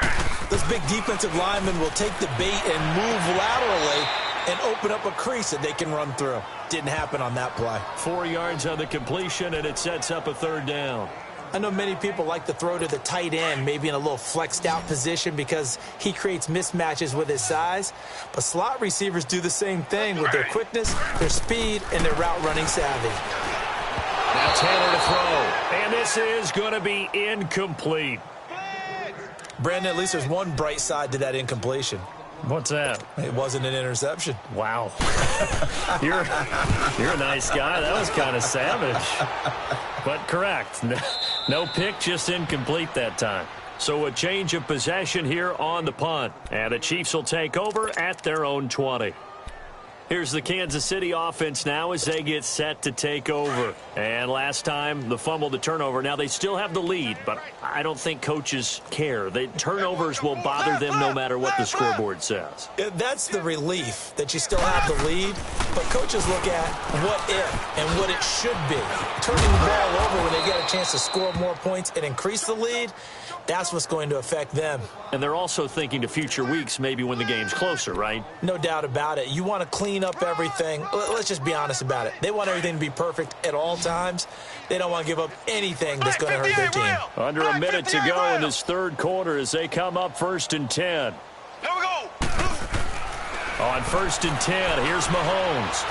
those big defensive linemen will take the bait and move laterally and open up a crease that they can run through. Didn't happen on that play. 4 yards on the completion, and it sets up a third down. I know many people like to throw to the tight end, maybe in a little flexed out position because he creates mismatches with his size. But slot receivers do the same thing with their quickness, their speed, and their route running savvy. Now Taylor to throw, and this is going to be incomplete. Brandon, at least there's one bright side to that incompletion. What's that? It wasn't an interception. Wow. You're a nice guy. That was kind of savage. But correct. No pick, just incomplete that time. So a change of possession here on the punt. And the Chiefs will take over at their own 20. Here's the Kansas City offense now as they get set to take over. And last time, the fumble, the turnover. Now, they still have the lead, but I don't think coaches care. The turnovers will bother them no matter what the scoreboard says. That's the relief that you still have the lead, but coaches look at what if and what it should be. Turning the ball over when they get a chance to score more points and increase the lead, that's what's going to affect them. And they're also thinking to future weeks, maybe when the game's closer, right? No doubt about it. You want to clean up everything. Let's just be honest about it. They want everything to be perfect at all times. They don't want to give up anything that's going to hurt their team. Under a minute to go in this third quarter as they come up 1st and 10. Here we go. On 1st and 10, here's Mahomes.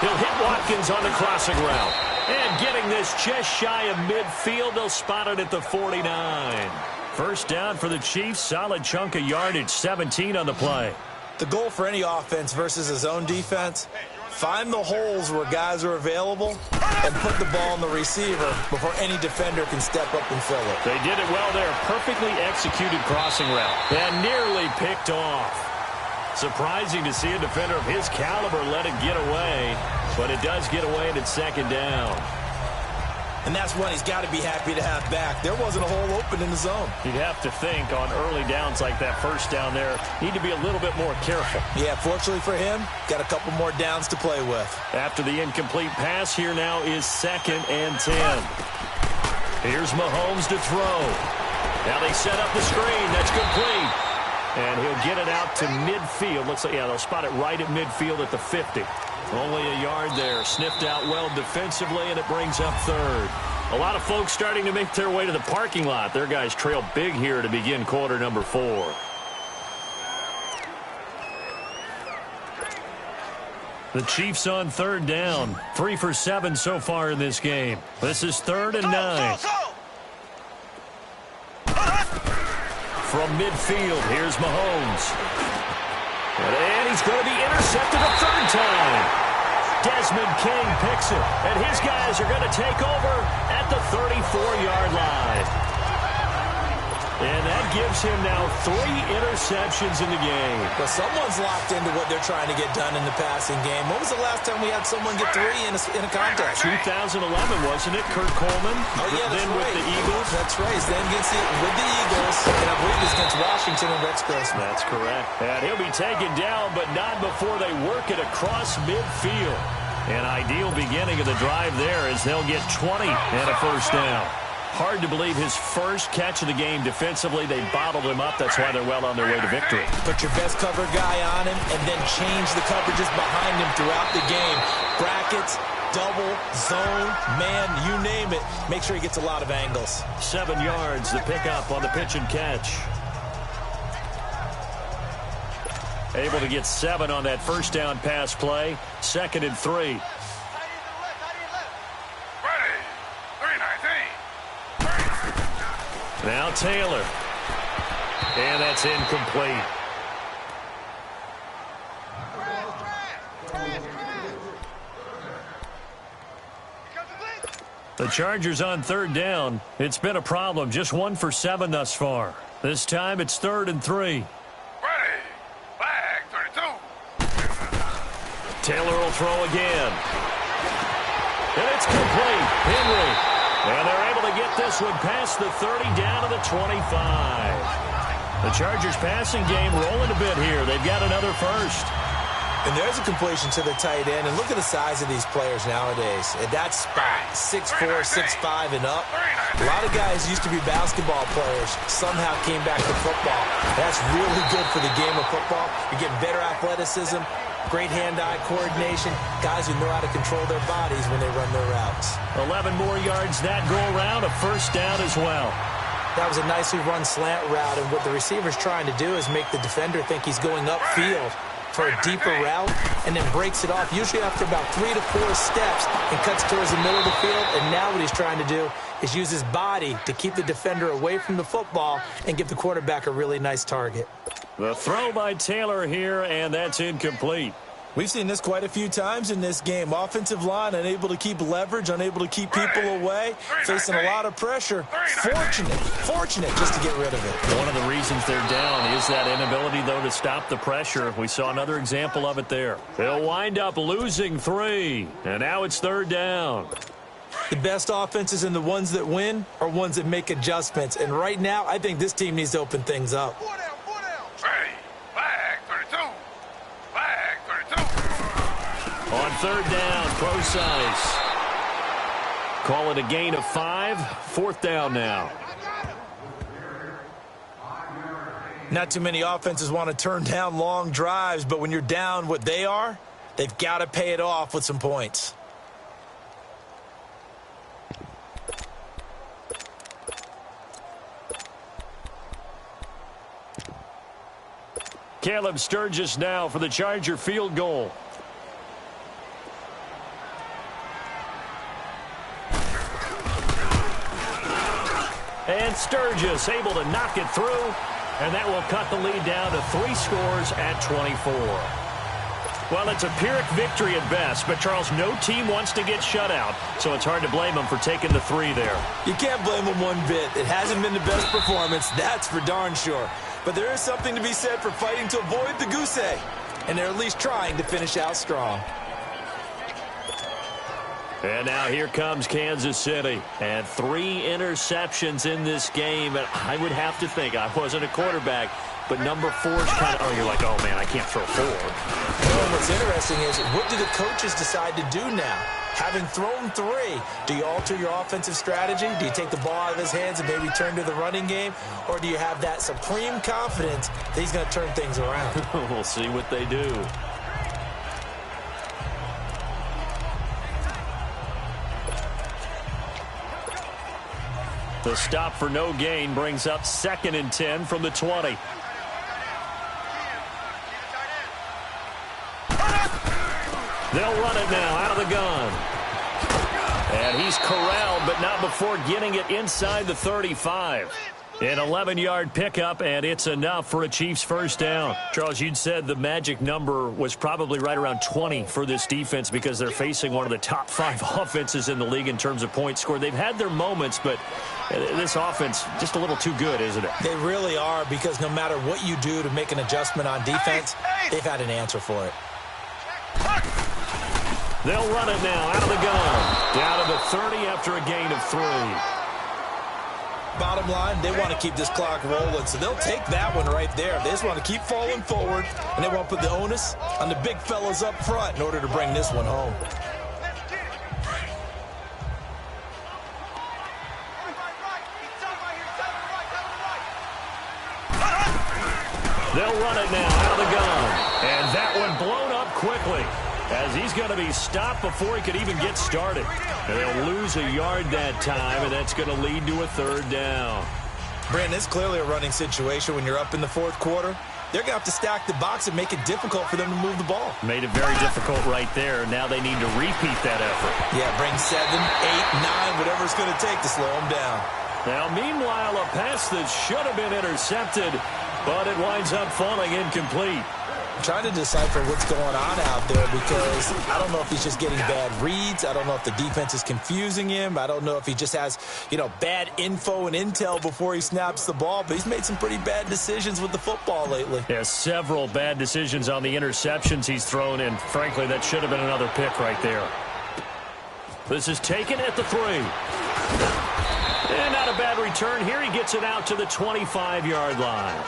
He'll hit Watkins on the crossing route. And getting this just shy of midfield, they'll spot it at the 49. First down for the Chiefs, solid chunk of yardage, 17 on the play. The goal for any offense versus his own defense, find the holes where guys are available and put the ball on the receiver before any defender can step up and fill it. They did it well there. Perfectly executed crossing route. And nearly picked off. Surprising to see a defender of his caliber let it get away, but it does get away and it's second down. And that's one he's got to be happy to have back. There wasn't a hole open in the zone. You'd have to think on early downs like that first down there, need to be a little bit more careful. Yeah, fortunately for him, got a couple more downs to play with. After the incomplete pass, here now is 2nd and 10. Here's Mahomes to throw. Now they set up the screen. That's complete. And he'll get it out to midfield. Looks like, yeah, they'll spot it right at midfield at the 50. Only a yard there. Sniffed out well defensively, and it brings up 3rd. A lot of folks starting to make their way to the parking lot. Their guys trail big here to begin quarter number 4. The Chiefs on 3rd down. 3 for 7 so far in this game. This is 3rd and 9. From midfield, here's Mahomes. And he's going to be intercepted a 3rd time. Desmond King picks it, and his guys are going to take over at the 34-yard line. And that gives him now 3 interceptions in the game. But someone's locked into what they're trying to get done in the passing game. When was the last time we had someone get 3 in a contest? 2011, wasn't it? Kurt Coleman. Oh, yeah, that's then right. With the Eagles. That's right. Then with the Eagles, and I believe it's against Washington and Rex Grossman. That's correct. And he'll be taken down, but not before they work it across midfield. An ideal beginning of the drive there as they'll get 20 and a first down. Hard to believe his first catch of the game defensively. They bottled him up. That's why they're well on their way to victory. Put your best cover guy on him and then change the coverages behind him throughout the game. Brackets, double, zone, man, you name it. Make sure he gets a lot of angles. 7 yards, the pickup on the pitch and catch. Able to get 7 on that first down pass play. 2nd and 3. Now Taylor. And that's incomplete. The Chargers on 3rd down. It's been a problem. Just 1 for 7 thus far. This time it's 3rd and 3. Taylor will throw again. And it's complete. Henry. And they're able to get this one past the 30 down to the 25. The Chargers passing game rolling a bit here. They've got another first. And there's a completion to the tight end. And look at the size of these players nowadays. At that spot, 6'4", 6'5", and up. A lot of guys used to be basketball players, somehow came back to football. That's really good for the game of football. You're getting better athleticism, great hand-eye coordination, guys who know how to control their bodies when they run their routes. 11 more yards that go around, a first down as well. That was a nicely run slant route, and what the receiver's trying to do is make the defender think he's going upfield for a deeper route, and then breaks it off, usually after about 3 to 4 steps, and cuts towards the middle of the field. And now what he's trying to do is use his body to keep the defender away from the football and give the quarterback a really nice target. The throw by Taylor here, and that's incomplete. We've seen this quite a few times in this game. Offensive line unable to keep leverage, unable to keep people away, facing a lot of pressure. Fortunate just to get rid of it. One of the reasons they're down is that inability, though, to stop the pressure. We saw another example of it there. They'll wind up losing 3, and now it's third down. The best offenses and the ones that win are ones that make adjustments. And right now, I think this team needs to open things up. On third down, Procise. Call it a gain of 5. Fourth down now. Not too many offenses want to turn down long drives, but when you're down what they are, they've got to pay it off with some points. Caleb Sturgis now for the Charger field goal. And Sturgis able to knock it through, and that will cut the lead down to 3 scores at 24. Well, it's a Pyrrhic victory at best, but Charles, no team wants to get shut out, so it's hard to blame them for taking the 3 there. You can't blame them one bit. It hasn't been the best performance, that's for darn sure. But there is something to be said for fighting to avoid the goose egg, and they're at least trying to finish out strong. And now here comes Kansas City. And 3 interceptions in this game. And I would have to think, I wasn't a quarterback, but number 4 is kind of, oh, you're like, oh, man, I can't throw 4. Well, what's interesting is, what do the coaches decide to do now? Having thrown 3, do you alter your offensive strategy? Do you take the ball out of his hands and maybe turn to the running game? Or do you have that supreme confidence that he's going to turn things around? We'll see what they do. The stop for no gain brings up 2nd and 10 from the 20. They'll run it now out of the gun. And he's corralled, but not before getting it inside the 35. An 11-yard pickup, and it's enough for a Chiefs first down. Charles, you'd said the magic number was probably right around 20 for this defense because they're facing one of the top 5 offenses in the league in terms of points scored. They've had their moments, but this offense just a little too good, isn't it? They really are, because no matter what you do to make an adjustment on defense, they've had an answer for it. They'll run it now out of the gun. Down to the 30 after a gain of 3. Bottom line, they want to keep this clock rolling, so they'll take that one right there. They just want to keep falling forward, and they want to put the onus on the big fellas up front in order to bring this one home. They'll run it now out of the gun. And that one blown up quickly, as he's going to be stopped before he could even get started. And they'll lose a yard that time, and that's going to lead to a 3rd down. Brandon, it's clearly a running situation when you're up in the 4th quarter. They're going to have to stack the box and make it difficult for them to move the ball. Made it very difficult right there. Now they need to repeat that effort. Yeah, bring 7, 8, 9, whatever it's going to take to slow them down. Now, meanwhile, a pass that should have been intercepted, but it winds up falling incomplete. I'm trying to decipher what's going on out there, because I don't know if he's just getting bad reads. I don't know if the defense is confusing him. I don't know if he just has, bad info and intel before he snaps the ball. But he's made some pretty bad decisions with the football lately. Yeah, several bad decisions on the interceptions he's thrown, and frankly, that should have been another pick right there. This is taken at the 3. And not a bad return here. He gets it out to the 25-yard line.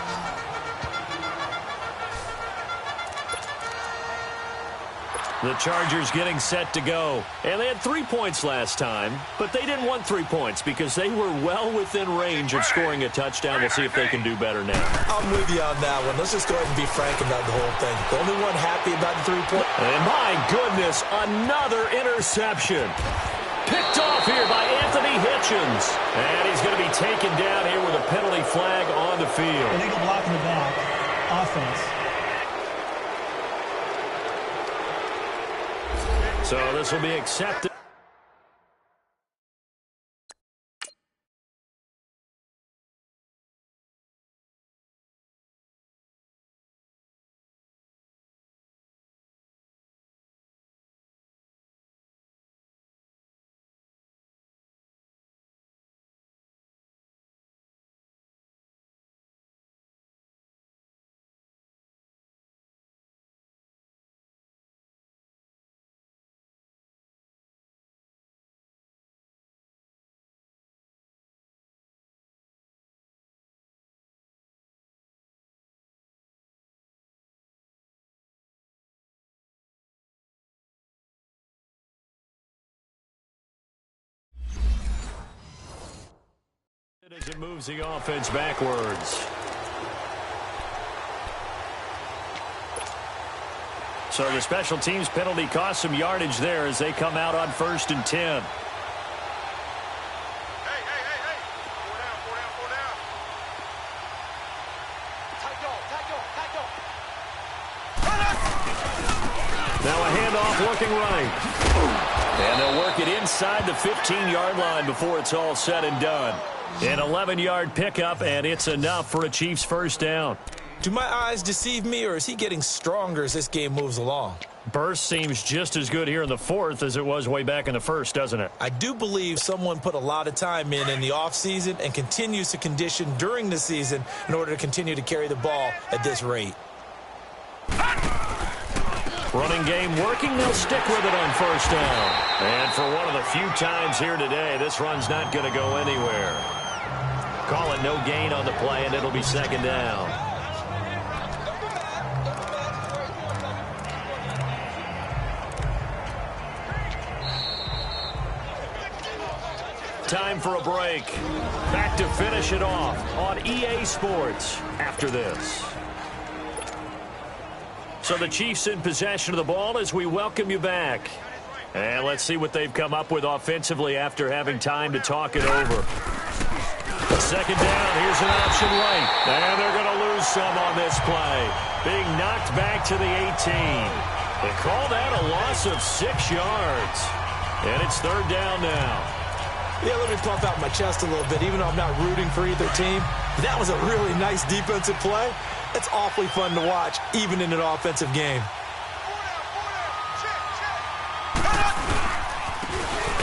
The Chargers getting set to go. And they had 3 points last time, but they didn't want 3 points because they were well within range of scoring a touchdown. We'll see if they can do better now. I'm with you on that one. Let's just go ahead and be frank about the whole thing. The only one happy about the 3-point. And my goodness, another interception. Picked off here by Anthony Hitchens. And he's going to be taken down here with a penalty flag on the field. Illegal block in the back. Offense. So this will be accepted. As it moves the offense backwards. So the special teams penalty cost some yardage there as they come out on 1st and 10. Hey. Four down. Tight dog. Now a handoff looking right. And they'll work it inside the 15-yard line before it's all said and done. An 11-yard pickup, and it's enough for a Chiefs first down. Do my eyes deceive me, or is he getting stronger as this game moves along? Burst seems just as good here in the 4th as it was way back in the 1st, doesn't it? I do believe someone put a lot of time in the offseason and continues to condition during the season in order to continue to carry the ball at this rate. Running game working. They'll stick with it on 1st down. And for one of the few times here today, this run's not going to go anywhere. Call it no gain on the play, and it'll be 2nd down. Time for a break. Back to finish it off on EA Sports after this. So the Chiefs in possession of the ball as we welcome you back. And let's see what they've come up with offensively after having time to talk it over. 2nd down, here's an option right. And they're going to lose some on this play. Being knocked back to the 18. They call that a loss of 6 yards. And it's 3rd down now. Yeah, let me puff out my chest a little bit, even though I'm not rooting for either team. That was a really nice defensive play. It's awfully fun to watch, even in an offensive game.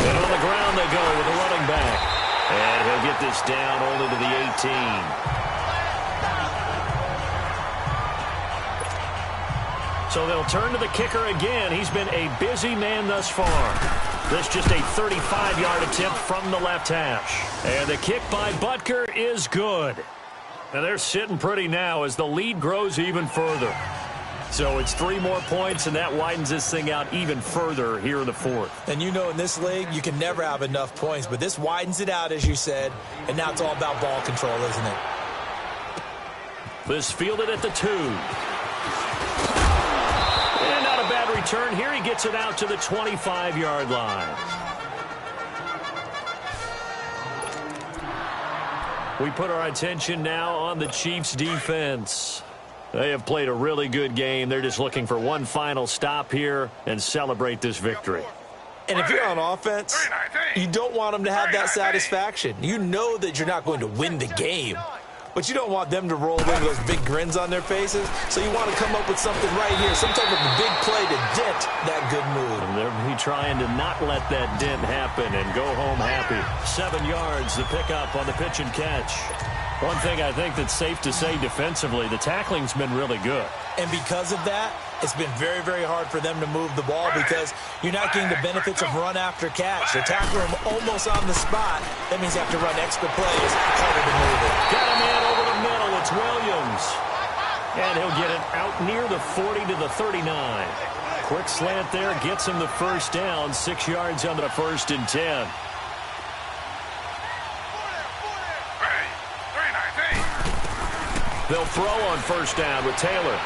And on the ground they go with the running back. And he'll get this down only to the 18. So they'll turn to the kicker again. He's been a busy man thus far. This just a 35-yard attempt from the left hash. And the kick by Butker is good. And they're sitting pretty now as the lead grows even further. So it's 3 more points, and that widens this thing out even further here in the 4th. And you know in this league, you can never have enough points, but this widens it out, as you said, and now it's all about ball control, isn't it? This fielded at the 2. And not a bad return here. He gets it out to the 25-yard line. We put our attention now on the Chiefs' defense. They have played a really good game. They're just looking for one final stop here and celebrate this victory. And if you're on offense, you don't want them to have that satisfaction. You know that you're not going to win the game, but you don't want them to roll away with those big grins on their faces. So you want to come up with something right here, some type of a big play to dent that good mood. And they'll be trying to not let that dent happen and go home happy. 7 yards, the pickup on the pitch and catch. One thing I think that's safe to say defensively, the tackling's been really good. And because of that, it's been very, very hard for them to move the ball because you're not getting the benefits of run after catch. They tackle him almost on the spot. That means you have to run extra plays, harder to move it. Got a man over the middle. It's Williams. And he'll get it out near the 40 to the 39. Quick slant there gets him the first down. 6 yards on the 1st and 10. They'll throw on 1st down with Taylor.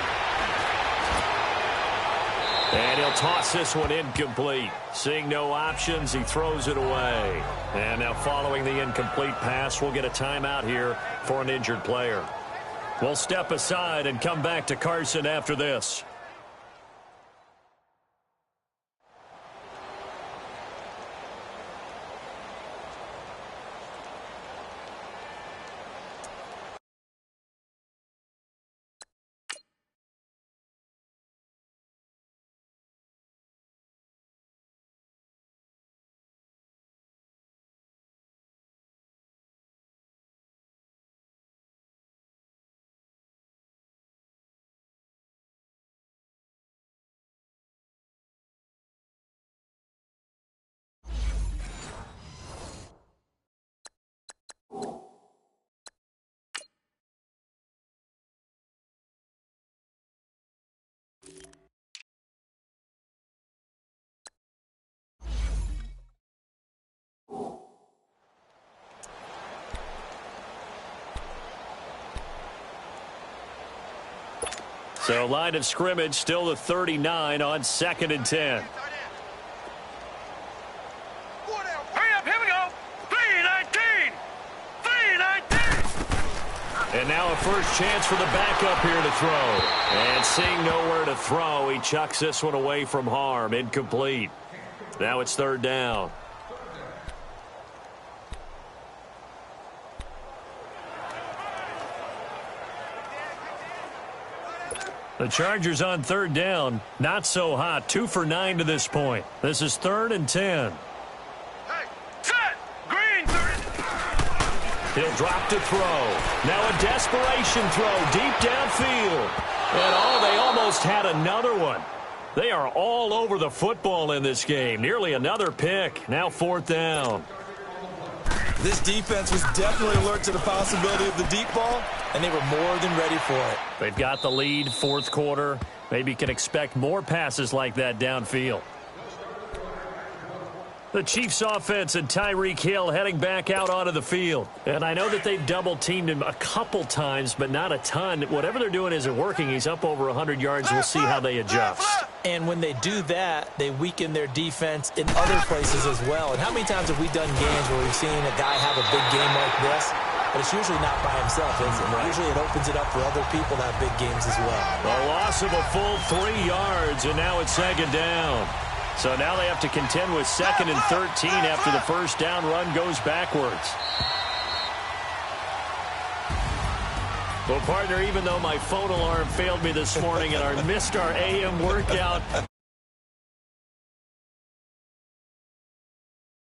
And he'll toss this one incomplete. Seeing no options, he throws it away. And now following the incomplete pass, we'll get a timeout here for an injured player. We'll step aside and come back to Carson after this. So line of scrimmage still the 39 on 2nd and 10. Hurry up, here we go. 3-19. 3-19. And now a first chance for the backup here to throw. And seeing nowhere to throw, he chucks this one away from harm. Incomplete. Now it's 3rd down. The Chargers on 3rd down. Not so hot. 2 for 9 to this point. This is 3rd and 10. Hey, set. Green. He'll drop to throw. Now a desperation throw deep downfield. And they almost had another one. They are all over the football in this game. Nearly another pick. Now 4th down. This defense was definitely alert to the possibility of the deep ball, and they were more than ready for it. They've got the lead, 4th quarter. Maybe can expect more passes like that downfield. The Chiefs offense and Tyreek Hill heading back out onto the field. And I know that they've double-teamed him a couple times, but not a ton. Whatever they're doing isn't working. He's up over 100 yards. We'll see how they adjust. And when they do that, they weaken their defense in other places as well. And how many times have we done games where we've seen a guy have a big game like this, but it's usually not by himself, is it? Right. Usually it opens it up for other people to have big games as well. A loss of a full 3 yards, and now it's 2nd down. So now they have to contend with 2nd and 13 after the first down run goes backwards. Well, partner, even though my phone alarm failed me this morning and I missed our AM workout,